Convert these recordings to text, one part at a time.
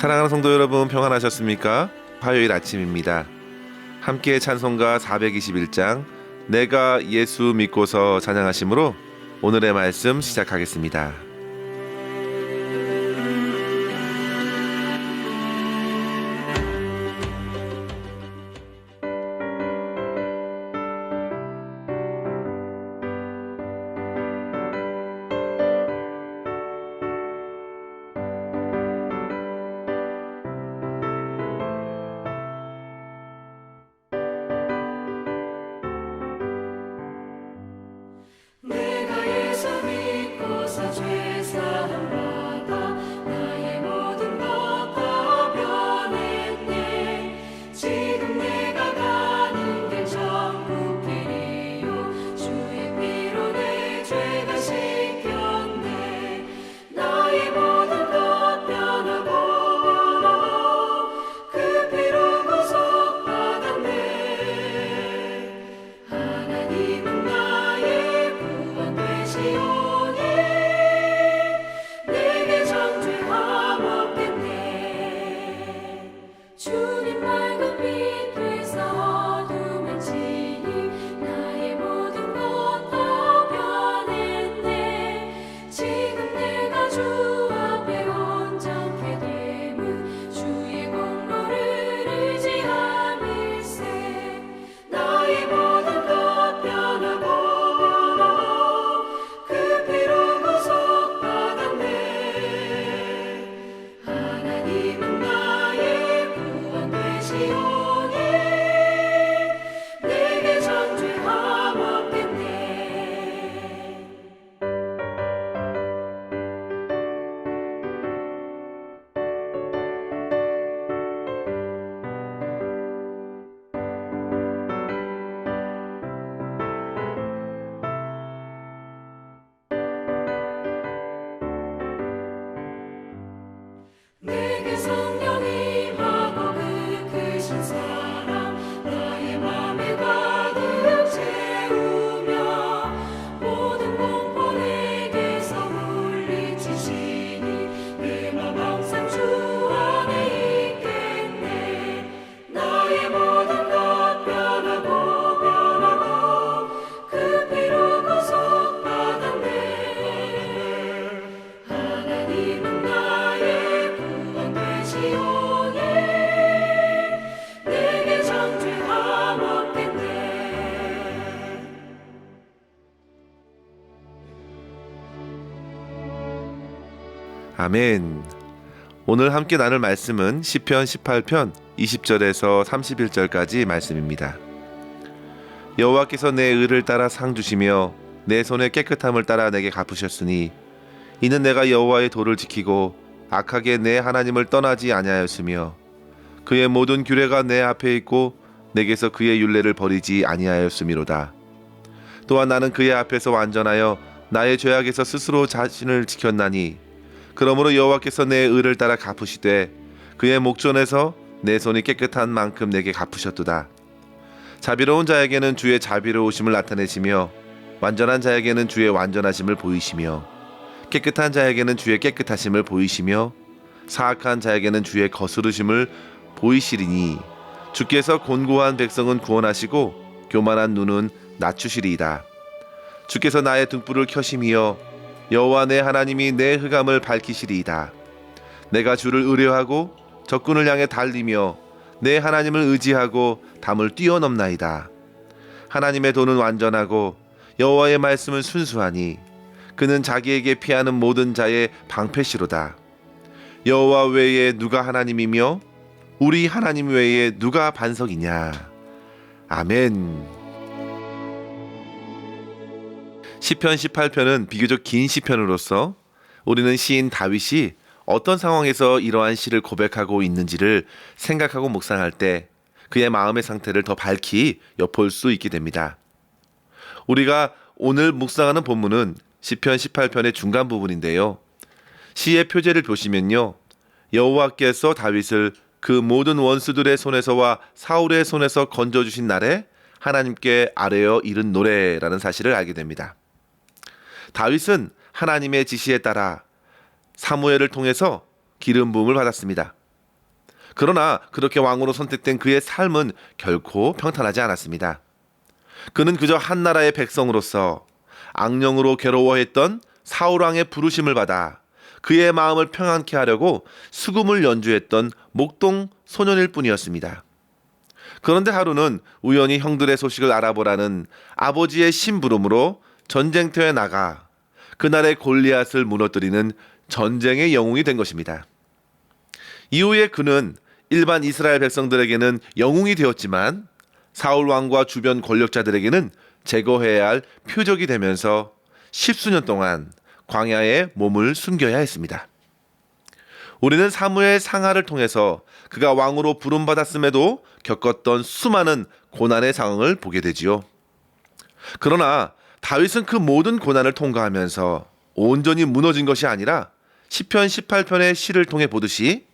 사랑하는 성도 여러분, 평안하셨습니까? 화요일 아침입니다. 함께 찬송가 421장 내가 예수 믿고서 찬양하심으로 오늘의 말씀 시작하겠습니다. 내가 예수 믿고서 죄사함 받아 나의 모든 것 다 변했네. 지금 내가 가는 길 천국 길이요 주의 피로 내 죄가 씻겼네. 나의 모든 것 변하고 그 피로 구속받았네. 하나님은 나의 되시오니 내게 정죄함 없겠네. 주님 맑은 빛 되사 어둠을 지니 나의 모든 것 다 변했네. 지금 내가 주 앞에 온전케 됨은 주의 공로를 의지함일세. 나의 모든 것 변하고 하나님은 나의 구원 되시오니 내게 정죄함 없겠네. 내게 성령이 임하고 그 크신 사랑 나의 맘에 가득 채우며 모든 공포 내게서 물리치시니 내 맘 항상 주 안에 있겠네. 나의 모든 것 변하고 그 피로 구속받았네. 하나님은 나의 구원 되시오니 내게 정죄함 없겠네. 아멘. 오늘 함께 나눌 말씀은 시편 18편 20절에서 31절까지 말씀입니다. 여호와께서 내 의를 따라 상 주시며 내 손의 깨끗함을 따라 내게 갚으셨으니 이는 내가 여호와의 도를 지키고 악하게 내 하나님을 떠나지 아니하였으며 그의 모든 규례가 내 앞에 있고 내게서 그의 율례를 버리지 아니하였음이로다. 또한 나는 그의 앞에서 완전하여 나의 죄악에서 스스로 자신을 지켰나니 그러므로 여호와께서 내 의를 따라 갚으시되 그의 목전에서 내 손이 깨끗한 만큼 내게 갚으셨도다. 자비로운 자에게는 주의 자비로우심을 나타내시며 완전한 자에게는 주의 완전하심을 보이시며 깨끗한 자에게는 주의 깨끗하심을 보이시며 사악한 자에게는 주의 거스르심을 보이시리니 주께서 곤고한 백성은 구원하시고 교만한 눈은 낮추시리이다. 주께서 나의 등불을 켜심이여 여호와 내 하나님이 내 흑암을 밝히시리이다. 내가 주를 의뢰하고 적군을 향해 달리며 내 하나님을 의지하고 담을 뛰어넘나이다. 하나님의 도는 완전하고 여호와의 말씀은 순수하니 그는 자기에게 피하는 모든 자의 방패시로다. 여호와 외에 누가 하나님이며 우리 하나님 외에 누가 반석이냐. 아멘. 시편 18편은 비교적 긴 시편으로서 우리는 시인 다윗이 어떤 상황에서 이러한 시를 고백하고 있는지를 생각하고 묵상할 때 그의 마음의 상태를 더 밝히 엿볼 수 있게 됩니다. 우리가 오늘 묵상하는 본문은 시편 18편의 중간 부분인데요. 시의 표제를 보시면요, 여호와께서 다윗을 그 모든 원수들의 손에서와 사울의 손에서 건져주신 날에 하나님께 아뢰어 이른 노래라는 사실을 알게 됩니다. 다윗은 하나님의 지시에 따라 사무엘을 통해서 기름 부음을 받았습니다. 그러나 그렇게 왕으로 선택된 그의 삶은 결코 평탄하지 않았습니다. 그는 그저 한 나라의 백성으로서 악령으로 괴로워했던 사울 왕의 부르심을 받아 그의 마음을 평안케 하려고 수금을 연주했던 목동 소년일 뿐이었습니다. 그런데 하루는 우연히 형들의 소식을 알아보라는 아버지의 심부름으로 전쟁터에 나가 그날의 골리앗을 무너뜨리는 전쟁의 영웅이 된 것입니다. 이후에 그는 일반 이스라엘 백성들에게는 영웅이 되었지만 사울 왕과 주변 권력자들에게는 제거해야 할 표적이 되면서 십수년 동안 광야에 몸을 숨겨야 했습니다. 우리는 사무엘 상하를 통해서 그가 왕으로 부름받았음에도 겪었던 수많은 고난의 상황을 보게 되지요. 그러나 다윗은 그 모든 고난을 통과하면서 온전히 무너진 것이 아니라 시편 18편의 시를 통해 보듯이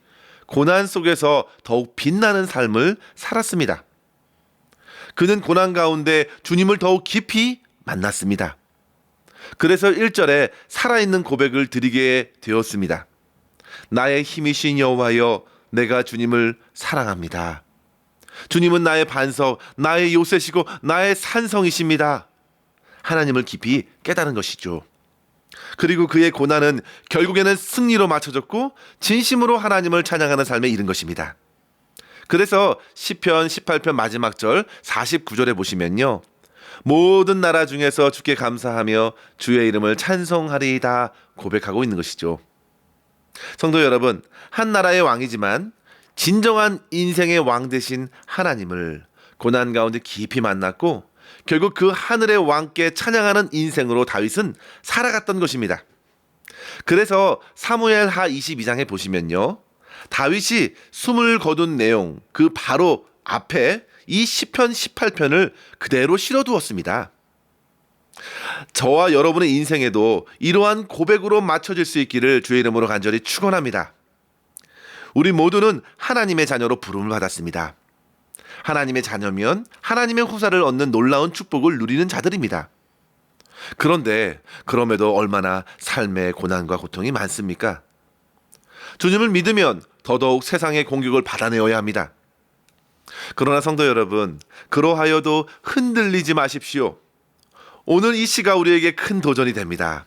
고난 속에서 더욱 빛나는 삶을 살았습니다. 그는 고난 가운데 주님을 더욱 깊이 만났습니다. 그래서 1절에 살아있는 고백을 드리게 되었습니다. 나의 힘이신 여호와여, 내가 주님을 사랑합니다. 주님은 나의 반석, 나의 요새시고 나의 산성이십니다. 하나님을 깊이 깨달은 것이죠. 그리고 그의 고난은 결국에는 승리로 맞춰졌고 진심으로 하나님을 찬양하는 삶에 이른 것입니다. 그래서 시편 18편 마지막 절 49절에 보시면요, 모든 나라 중에서 주께 감사하며 주의 이름을 찬송하리이다 고백하고 있는 것이죠. 성도 여러분, 한 나라의 왕이지만 진정한 인생의 왕 되신 하나님을 고난 가운데 깊이 만났고 결국 그 하늘의 왕께 찬양하는 인생으로 다윗은 살아갔던 것입니다. 그래서 사무엘하 22장에 보시면요, 다윗이 숨을 거둔 내용 그 바로 앞에 이 시편 18편을 그대로 실어두었습니다. 저와 여러분의 인생에도 이러한 고백으로 맞춰질 수 있기를 주의 이름으로 간절히 축원합니다. 우리 모두는 하나님의 자녀로 부름을 받았습니다. 하나님의 자녀면 하나님의 후사를 얻는 놀라운 축복을 누리는 자들입니다. 그런데 그럼에도 얼마나 삶의 고난과 고통이 많습니까? 주님을 믿으면 더더욱 세상의 공격을 받아내어야 합니다. 그러나 성도 여러분, 그러하여도 흔들리지 마십시오. 오늘 이 시가 우리에게 큰 도전이 됩니다.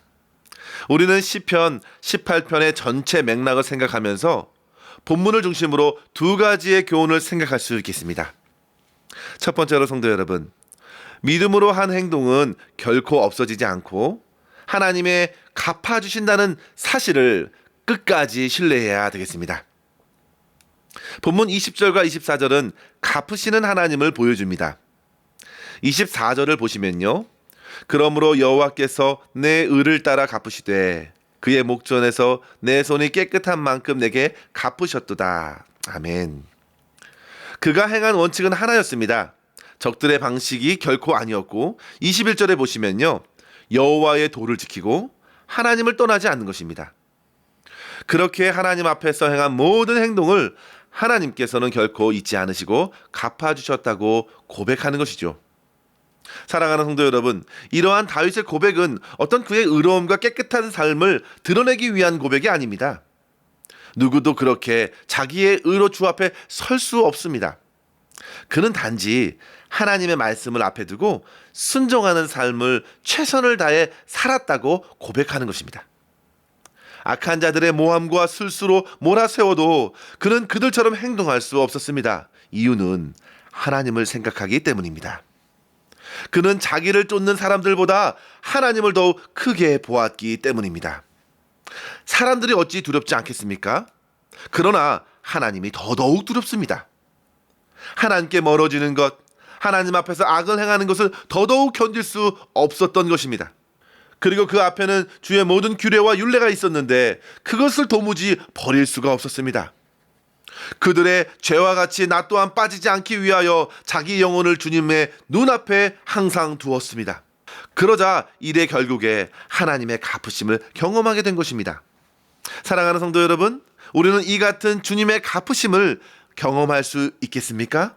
우리는 시편 18편의 전체 맥락을 생각하면서 본문을 중심으로 두 가지의 교훈을 생각할 수 있겠습니다. 첫 번째로 성도 여러분, 믿음으로 한 행동은 결코 없어지지 않고 하나님의 갚아주신다는 사실을 끝까지 신뢰해야 되겠습니다. 본문 20절과 24절은 갚으시는 하나님을 보여줍니다. 24절을 보시면요, 그러므로 여호와께서 내 의를 따라 갚으시되 그의 목전에서 내 손이 깨끗한 만큼 내게 갚으셨도다. 아멘. 그가 행한 원칙은 하나였습니다. 적들의 방식이 결코 아니었고 21절에 보시면요, 여호와의 도를 지키고 하나님을 떠나지 않는 것입니다. 그렇게 하나님 앞에서 행한 모든 행동을 하나님께서는 결코 잊지 않으시고 갚아주셨다고 고백하는 것이죠. 사랑하는 성도 여러분, 이러한 다윗의 고백은 어떤 그의 의로움과 깨끗한 삶을 드러내기 위한 고백이 아닙니다. 누구도 그렇게 자기의 의로 주 앞에 설 수 없습니다. 그는 단지 하나님의 말씀을 앞에 두고 순종하는 삶을 최선을 다해 살았다고 고백하는 것입니다. 악한 자들의 모함과 술수로 몰아세워도 그는 그들처럼 행동할 수 없었습니다. 이유는 하나님을 생각하기 때문입니다. 그는 자기를 쫓는 사람들보다 하나님을 더욱 크게 보았기 때문입니다. 사람들이 어찌 두렵지 않겠습니까? 그러나 하나님이 더더욱 두렵습니다. 하나님께 멀어지는 것, 하나님 앞에서 악을 행하는 것을 더더욱 견딜 수 없었던 것입니다. 그리고 그 앞에는 주의 모든 규례와 율례가 있었는데 그것을 도무지 버릴 수가 없었습니다. 그들의 죄와 같이 나 또한 빠지지 않기 위하여 자기 영혼을 주님의 눈앞에 항상 두었습니다. 그러자 일의 결국에 하나님의 갚으심을 경험하게 된 것입니다. 사랑하는 성도 여러분, 우리는 이 같은 주님의 갚으심을 경험할 수 있겠습니까?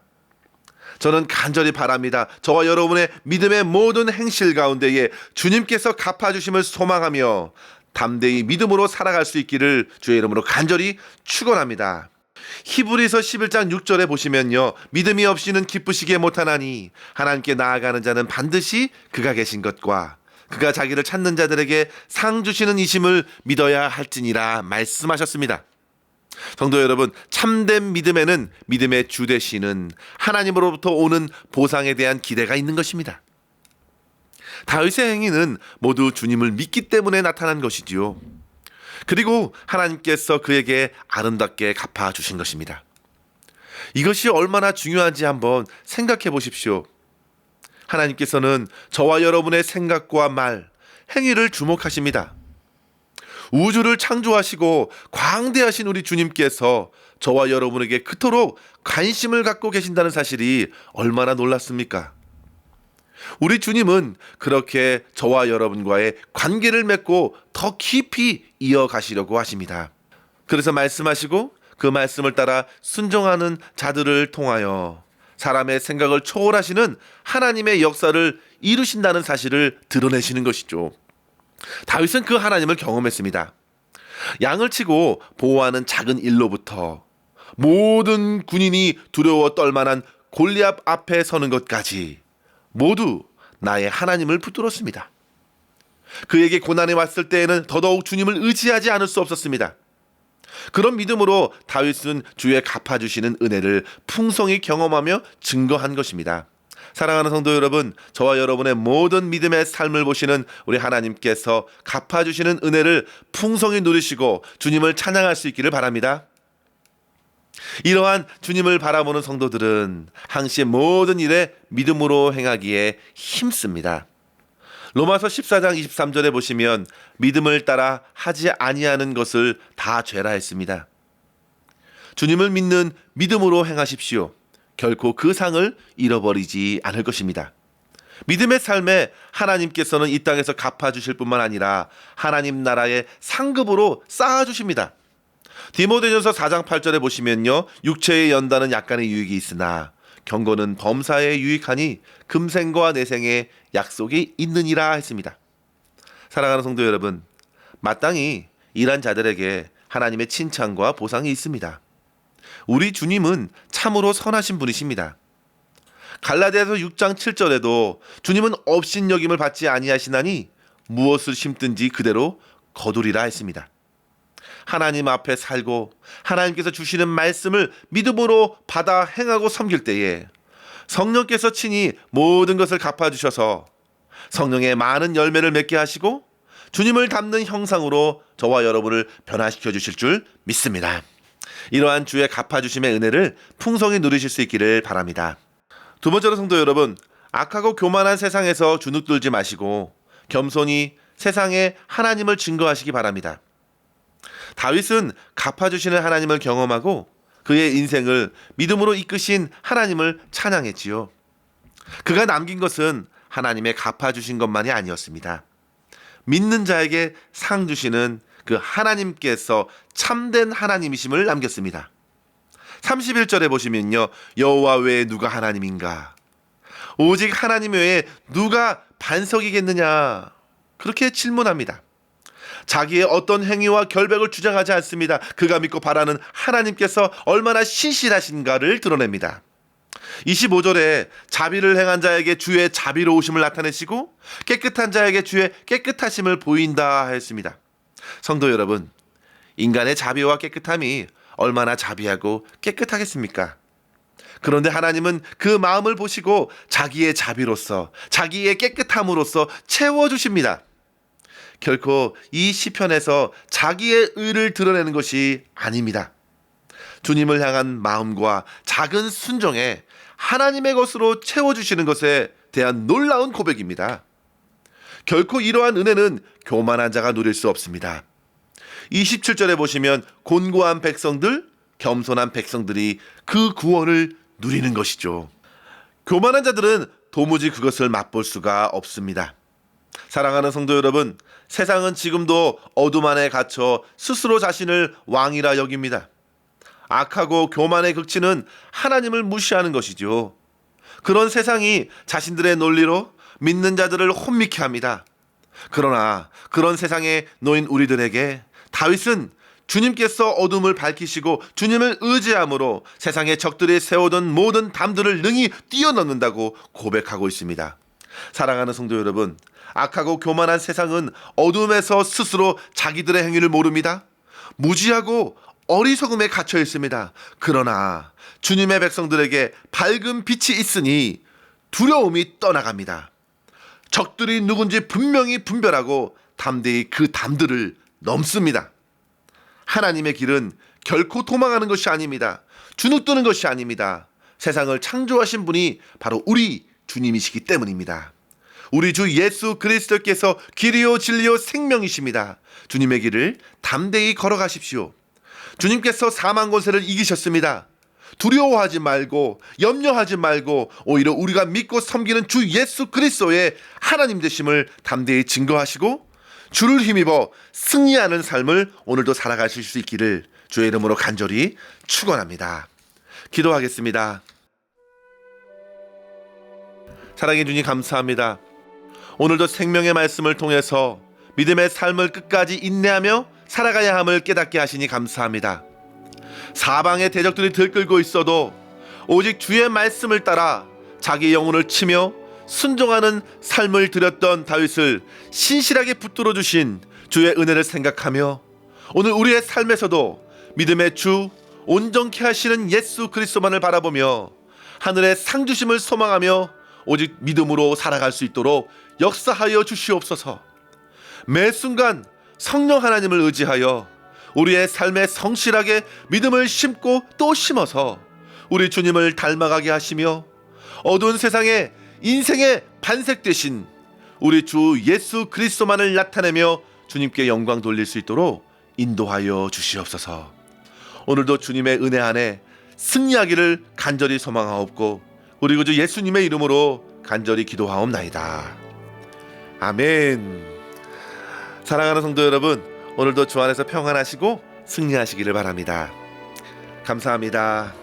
저는 간절히 바랍니다. 저와 여러분의 믿음의 모든 행실 가운데에 주님께서 갚아주심을 소망하며 담대히 믿음으로 살아갈 수 있기를 주의 이름으로 간절히 축원합니다. 히브리서 11장 6절에 보시면요, 믿음이 없이는 기쁘시게 못하나니 하나님께 나아가는 자는 반드시 그가 계신 것과 그가 자기를 찾는 자들에게 상 주시는 이심을 믿어야 할지니라 말씀하셨습니다. 성도 여러분, 참된 믿음에는 믿음의 주 되시는 하나님으로부터 오는 보상에 대한 기대가 있는 것입니다. 다윗의 행위는 모두 주님을 믿기 때문에 나타난 것이지요. 그리고 하나님께서 그에게 아름답게 갚아주신 것입니다. 이것이 얼마나 중요한지 한번 생각해 보십시오. 하나님께서는 저와 여러분의 생각과 말, 행위를 주목하십니다. 우주를 창조하시고 광대하신 우리 주님께서 저와 여러분에게 그토록 관심을 갖고 계신다는 사실이 얼마나 놀랍습니까? 우리 주님은 그렇게 저와 여러분과의 관계를 맺고 더 깊이 이어가시려고 하십니다. 그래서 말씀하시고 그 말씀을 따라 순종하는 자들을 통하여 사람의 생각을 초월하시는 하나님의 역사를 이루신다는 사실을 드러내시는 것이죠. 다윗은 그 하나님을 경험했습니다. 양을 치고 보호하는 작은 일로부터 모든 군인이 두려워 떨만한 골리앗 앞에 서는 것까지 모두 나의 하나님을 붙들었습니다. 그에게 고난이 왔을 때에는 더더욱 주님을 의지하지 않을 수 없었습니다. 그런 믿음으로 다윗은 주의 갚아주시는 은혜를 풍성히 경험하며 증거한 것입니다. 사랑하는 성도 여러분, 저와 여러분의 모든 믿음의 삶을 보시는 우리 하나님께서 갚아주시는 은혜를 풍성히 누리시고 주님을 찬양할 수 있기를 바랍니다. 이러한 주님을 바라보는 성도들은 항시 모든 일에 믿음으로 행하기에 힘씁니다. 로마서 14장 23절에 보시면 믿음을 따라 하지 아니하는 것을 다 죄라 했습니다. 주님을 믿는 믿음으로 행하십시오. 결코 그 상을 잃어버리지 않을 것입니다. 믿음의 삶에 하나님께서는 이 땅에서 갚아주실 뿐만 아니라 하나님 나라의 상급으로 쌓아주십니다. 디모데전서 4장 8절에 보시면요, 육체의 연단은 약간의 유익이 있으나 경고는 범사에 유익하니 금생과 내생에 약속이 있느니라 했습니다. 사랑하는 성도 여러분, 마땅히 일한 자들에게 하나님의 칭찬과 보상이 있습니다. 우리 주님은 참으로 선하신 분이십니다. 갈라디아서 6장 7절에도 주님은 업신여김을 받지 아니하시나니 무엇을 심든지 그대로 거두리라 했습니다. 하나님 앞에 살고 하나님께서 주시는 말씀을 믿음으로 받아 행하고 섬길 때에 성령께서 친히 모든 것을 갚아주셔서 성령의 많은 열매를 맺게 하시고 주님을 닮는 형상으로 저와 여러분을 변화시켜 주실 줄 믿습니다. 이러한 주의 갚아주심의 은혜를 풍성히 누리실 수 있기를 바랍니다. 두 번째로 성도 여러분, 악하고 교만한 세상에서 주눅들지 마시고 겸손히 세상에 하나님을 증거하시기 바랍니다. 다윗은 갚아주시는 하나님을 경험하고 그의 인생을 믿음으로 이끄신 하나님을 찬양했지요. 그가 남긴 것은 하나님의 갚아주신 것만이 아니었습니다. 믿는 자에게 상 주시는 그 하나님께서 참된 하나님이심을 남겼습니다. 31절에 보시면요, 여호와 외에 누가 하나님인가? 오직 하나님 외에 누가 반석이겠느냐? 그렇게 질문합니다. 자기의 어떤 행위와 결백을 주장하지 않습니다. 그가 믿고 바라는 하나님께서 얼마나 신실하신가를 드러냅니다. 25절에 자비를 행한 자에게 주의 자비로우심을 나타내시고 깨끗한 자에게 주의 깨끗하심을 보인다 했습니다. 성도 여러분, 인간의 자비와 깨끗함이 얼마나 자비하고 깨끗하겠습니까? 그런데 하나님은 그 마음을 보시고 자기의 자비로서, 자기의 깨끗함으로써 채워주십니다. 결코 이 시편에서 자기의 의를 드러내는 것이 아닙니다. 주님을 향한 마음과 작은 순종에 하나님의 것으로 채워주시는 것에 대한 놀라운 고백입니다. 결코 이러한 은혜는 교만한 자가 누릴 수 없습니다. 27절에 보시면 곤고한 백성들, 겸손한 백성들이 그 구원을 누리는 것이죠. 교만한 자들은 도무지 그것을 맛볼 수가 없습니다. 사랑하는 성도 여러분, 세상은 지금도 어둠 안에 갇혀 스스로 자신을 왕이라 여깁니다. 악하고 교만의 극치는 하나님을 무시하는 것이죠. 그런 세상이 자신들의 논리로 믿는 자들을 혼미케 합니다. 그러나 그런 세상에 놓인 우리들에게 다윗은 주님께서 어둠을 밝히시고 주님을 의지함으로 세상의 적들이 세우던 모든 담들을 능히 뛰어넘는다고 고백하고 있습니다. 사랑하는 성도 여러분, 악하고 교만한 세상은 어둠에서 스스로 자기들의 행위를 모릅니다. 무지하고 어리석음에 갇혀 있습니다. 그러나 주님의 백성들에게 밝은 빛이 있으니 두려움이 떠나갑니다. 적들이 누군지 분명히 분별하고 담대히 그 담들을 넘습니다. 하나님의 길은 결코 도망하는 것이 아닙니다. 주눅드는 것이 아닙니다. 세상을 창조하신 분이 바로 우리 주님이시기 때문입니다. 우리 주 예수 그리스도께서 길이요 진리요 생명이십니다. 주님의 길을 담대히 걸어가십시오. 주님께서 사망 권세를 이기셨습니다. 두려워하지 말고 염려하지 말고 오히려 우리가 믿고 섬기는 주 예수 그리스도의 하나님 되심을 담대히 증거하시고 주를 힘입어 승리하는 삶을 오늘도 살아가실 수 있기를 주의 이름으로 간절히 축원합니다. 기도하겠습니다. 사랑의 주님 감사합니다. 오늘도 생명의 말씀을 통해서 믿음의 삶을 끝까지 인내하며 살아가야 함을 깨닫게 하시니 감사합니다. 사방의 대적들이 들끓고 있어도 오직 주의 말씀을 따라 자기 영혼을 치며 순종하는 삶을 드렸던 다윗을 신실하게 붙들어 주신 주의 은혜를 생각하며 오늘 우리의 삶에서도 믿음의 주 온전케 하시는 예수 그리스도만을 바라보며 하늘의 상 주심을 소망하며 오직 믿음으로 살아갈 수 있도록 역사하여 주시옵소서. 매 순간 성령 하나님을 의지하여 우리의 삶에 성실하게 믿음을 심고 또 심어서 우리 주님을 닮아가게 하시며 어두운 세상에 인생의 반색 되신 우리 주 예수 그리스도만을 나타내며 주님께 영광 돌릴 수 있도록 인도하여 주시옵소서. 오늘도 주님의 은혜 안에 승리하기를 간절히 소망하옵고 우리 구주 예수님의 이름으로 간절히 기도하옵나이다. 아멘. 사랑하는 성도 여러분, 오늘도 주 안에서 평안하시고 승리하시기를 바랍니다. 감사합니다.